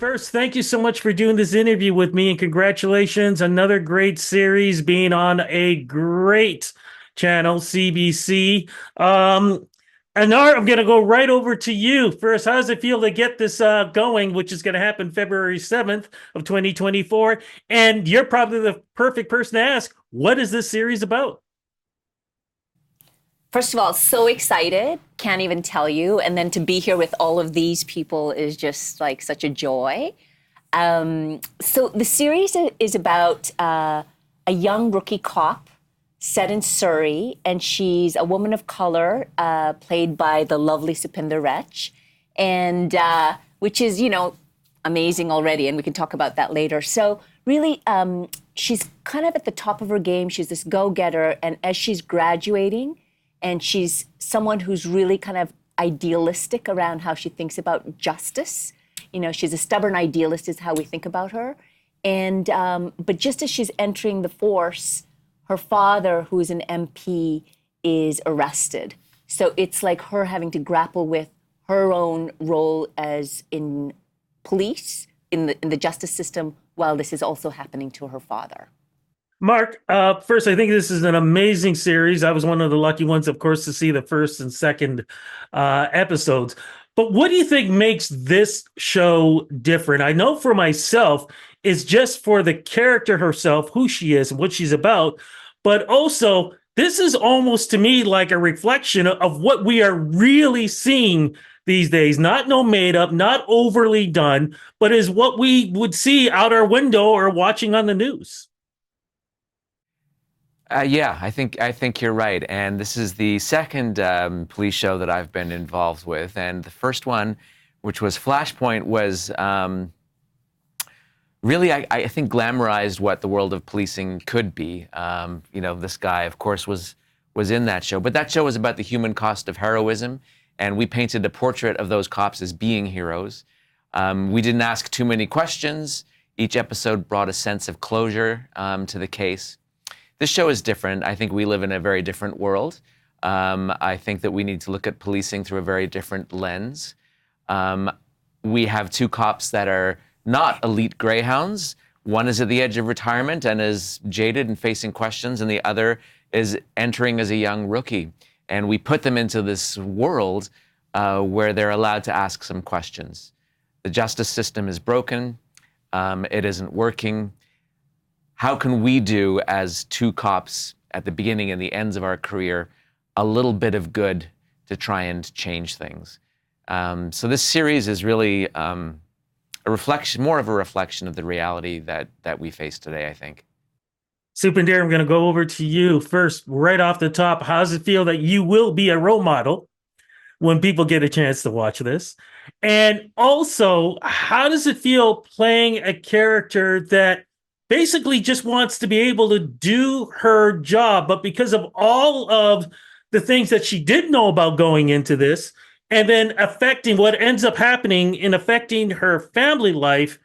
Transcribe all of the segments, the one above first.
First, thank you so much for doing this interview with me, and congratulations. Another great series being on a great channel, CBC. And Art, I'm going to go right over to you. First, how does it feel to get this going, which is going to happen February 7th of 2024? And you're probably the perfect person to ask, what is this series about? First of all, so excited, can't even tell you. And then to be here with all of these people is just like such a joy. So the series is about a young rookie cop set in Surrey, and she's a woman of color, played by the lovely Supinder Rech, and which is, amazing already, and we can talk about that later. So really, she's kind of at the top of her game. She's this go-getter, and as she's graduating, and she's someone who's really kind of idealistic around how she thinks about justice. She's a stubborn idealist is how we think about her. And but just as she's entering the force, her father, who is an MP, is arrested. So it's like her having to grapple with her own role as in police, in the justice system, while this is also happening to her father. Mark, first, I think this is an amazing series. I was one of the lucky ones, of course, to see the first and second episodes. But what do you think makes this show different? I know for myself, it's just for the character herself, who she is and what she's about. But also, this is almost to me like a reflection of what we are really seeing these days. Not no made up, not overly done, but is what we would see out our window or watching on the news. Yeah, I think you're right. And this is the second police show that I've been involved with. And the first one, which was Flashpoint, was really, I think, glamorized what the world of policing could be. This guy, of course, was in that show. But that show was about the human cost of heroism. And we painted a portrait of those cops as being heroes. We didn't ask too many questions. Each episode brought a sense of closure to the case. This show is different. I think we live in a very different world. I think that we need to look at policing through a very different lens. We have two cops that are not elite greyhounds. One is at the edge of retirement and is jaded and facing questions, and the other is entering as a young rookie. And we put them into this world where they're allowed to ask some questions. The justice system is broken. It isn't working. How can we do, as two cops at the beginning and the ends of our career, a little bit of good to try and change things? So this series is really a reflection, more of a reflection of the reality that we face today, I think. Supinder, I'm going to go over to you first, right off the top. How does it feel that you will be a role model when people get a chance to watch this? And also, how does it feel playing a character that basically just wants to be able to do her job, but because of all of the things that she did know about going into this, and then affecting what ends up happening in affecting her family life,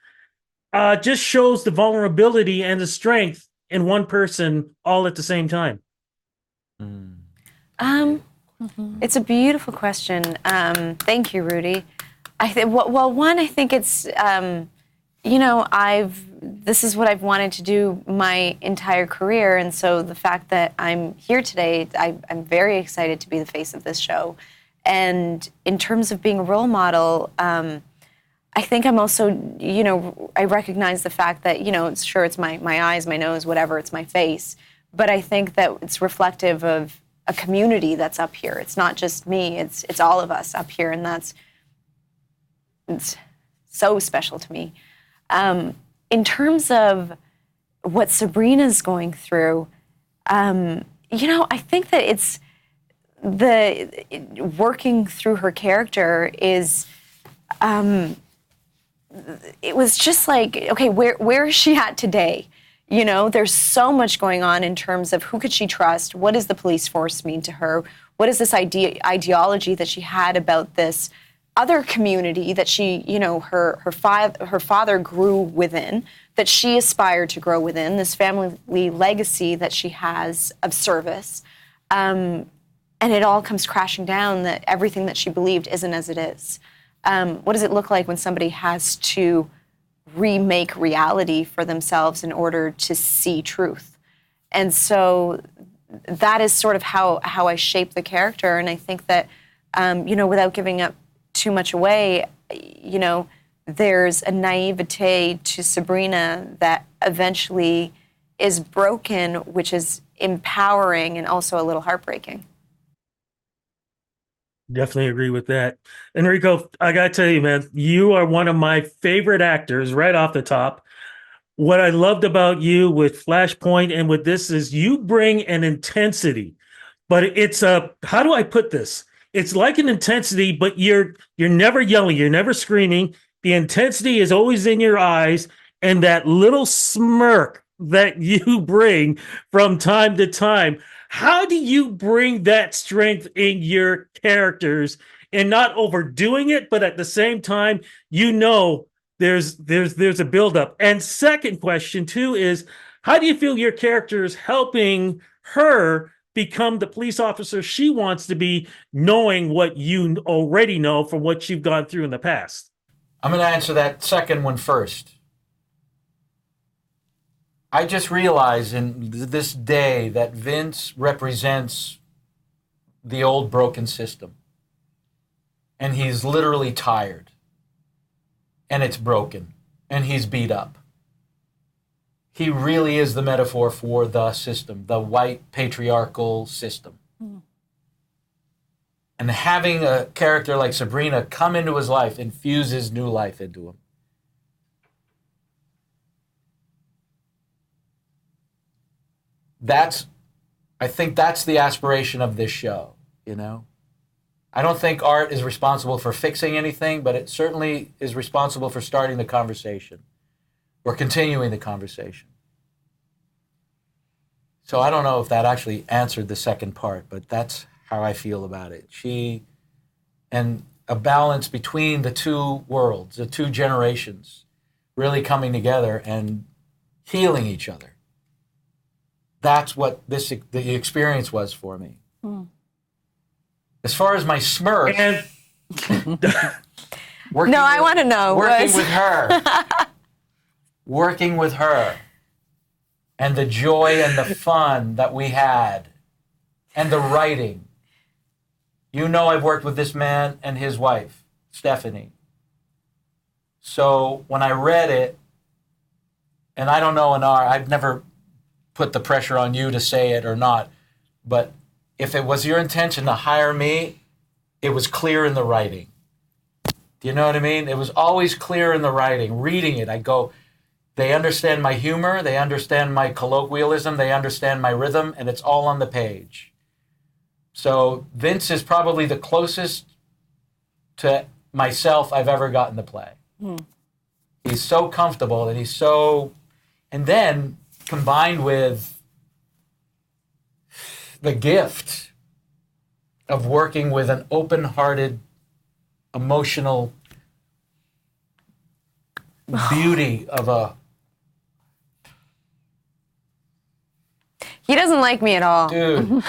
just shows the vulnerability and the strength in one person all at the same time? It's a beautiful question. Thank you, Rudy. I think, I think it's, this is what I've wanted to do my entire career, and so the fact that I'm here today, I'm very excited to be the face of this show. And in terms of being a role model, I think I'm also, I recognize the fact that, it's my eyes, my nose, whatever, it's my face, but I think that it's reflective of a community that's up here. It's not just me, it's all of us up here, and it's so special to me. In terms of what Sabrina's going through, I think that it's working through her character is, it was just like, okay, where is she at today? There's so much going on in terms of who could she trust? What does the police force mean to her? What is this ideology that she had about this other community that she, her father grew within, that she aspired to grow within, this family legacy that she has of service. And it all comes crashing down, that everything that she believed isn't as it is. What does it look like when somebody has to remake reality for themselves in order to see truth. And so that is sort of how I shape the character. And I think that, without giving up too much away, there's a naivete to Sabrina that eventually is broken, which is empowering and also a little heartbreaking. Definitely agree with that. Enrico, I got to tell you, man, you are one of my favorite actors right off the top. What I loved about you with Flashpoint and with this is you bring an intensity, but it's how do I put this? It's like an intensity, but you're never yelling, you're never screaming. The intensity is always in your eyes, and that little smirk that you bring from time to time. How do you bring that strength in your characters and not overdoing it, but at the same time, there's a buildup? And second question too is, how do you feel your character is helping her become the police officer she wants to be, knowing what you already know from what you've gone through in the past? I'm going to answer that second one first. I just realized in this day that Vince represents the old broken system. And he's literally tired. And it's broken. And he's beat up. He really is the metaphor for the system, the white patriarchal system. Mm. And having a character like Sabrina come into his life infuses new life into him. I think that's the aspiration of this show, I don't think art is responsible for fixing anything, but it certainly is responsible for starting the conversation or continuing the conversation. So I don't know if that actually answered the second part, but that's how I feel about it. And a balance between the two worlds, the two generations, really coming together and healing each other. That's what the experience was for me. Mm. As far as my smirk, I want to know. Working with her, and the joy and the fun that we had, and the writing. I've worked with this man and his wife, Stephanie. So when I read it, and I don't know, Anar, I've never put the pressure on you to say it or not, but if it was your intention to hire me, it was clear in the writing. Do you know what I mean? It was always clear in the writing. Reading it, I go, they understand my humor, they understand my colloquialism, they understand my rhythm, and it's all on the page. So Vince is probably the closest to myself I've ever gotten to play. Mm. He's so comfortable, and and then combined with the gift of working with an open-hearted, emotional beauty of a... He doesn't like me at all. Dude.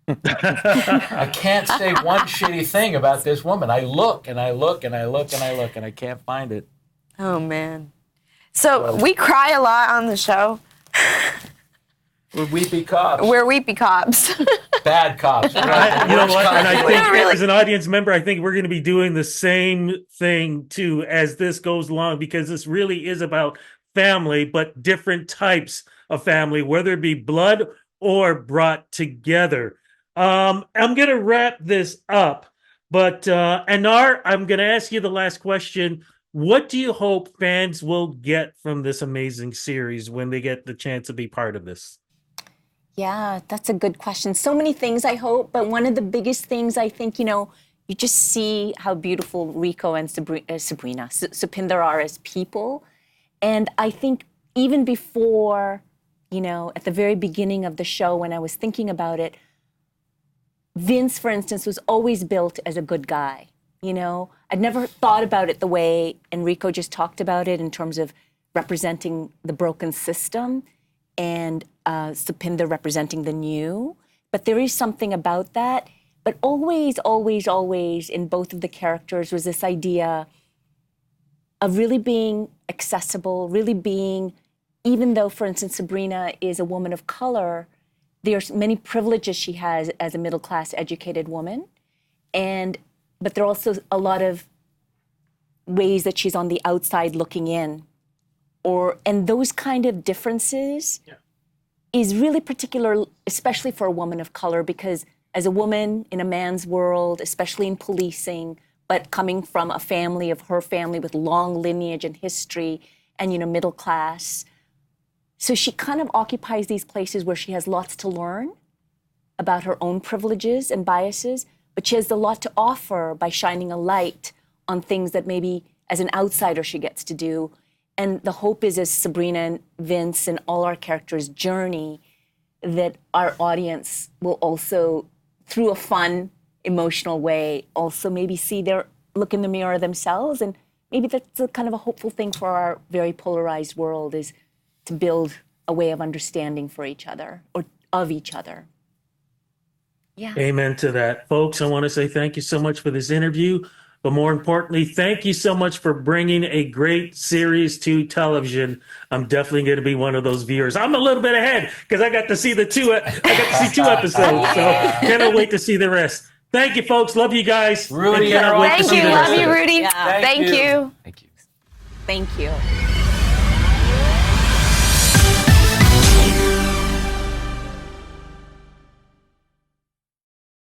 I can't say one shitty thing about this woman. I look and I look and I look and I look and I can't find it. Oh, man. So we cry a lot on the show. We're weepy cops. We're weepy cops. Bad cops. You know what? And I think as an audience member, I think we're going to be doing the same thing too as this goes along, because this really is about family, but different types of family, whether it be blood or brought together. I'm going to wrap this up, but Anar, I'm going to ask you the last question. What do you hope fans will get from this amazing series when they get the chance to be part of this? Yeah, that's a good question. So many things I hope, but one of the biggest things I think, you just see how beautiful Rico and Supinder are as people. And I think even before, at the very beginning of the show, when I was thinking about it, Vince, for instance, was always built as a good guy. I'd never thought about it the way Enrico just talked about it in terms of representing the broken system and Supinder representing the new. But there is something about that. But always, always, always in both of the characters was this idea of really being a accessible, really being, even though, for instance, Sabrina is a woman of color, there's many privileges she has as a middle-class educated woman. But there are also a lot of ways that she's on the outside looking in. And those kind of differences is really particular, especially for a woman of color, because as a woman in a man's world, especially in policing, but coming from a family of her family with long lineage and history and, middle class. So she kind of occupies these places where she has lots to learn about her own privileges and biases, but she has a lot to offer by shining a light on things that maybe as an outsider she gets to do. And the hope is, as Sabrina and Vince and all our characters journey, that our audience will also, through a fun, emotional way, also maybe look in the mirror themselves. And maybe that's a kind of a hopeful thing for our very polarized world, is to build a way of understanding for each other or of each other. Yeah. Amen to that. Folks, I want to say thank you so much for this interview. But more importantly, thank you so much for bringing a great series to television. I'm definitely going to be one of those viewers. I'm a little bit ahead because I got to see two episodes. So cannot wait to see the rest. Thank you, folks. Love you guys. Rudy, And cannot wait to Thank see you. the rest Love of you, it. Rudy. Yeah. Thank you. Thank you. Thank you.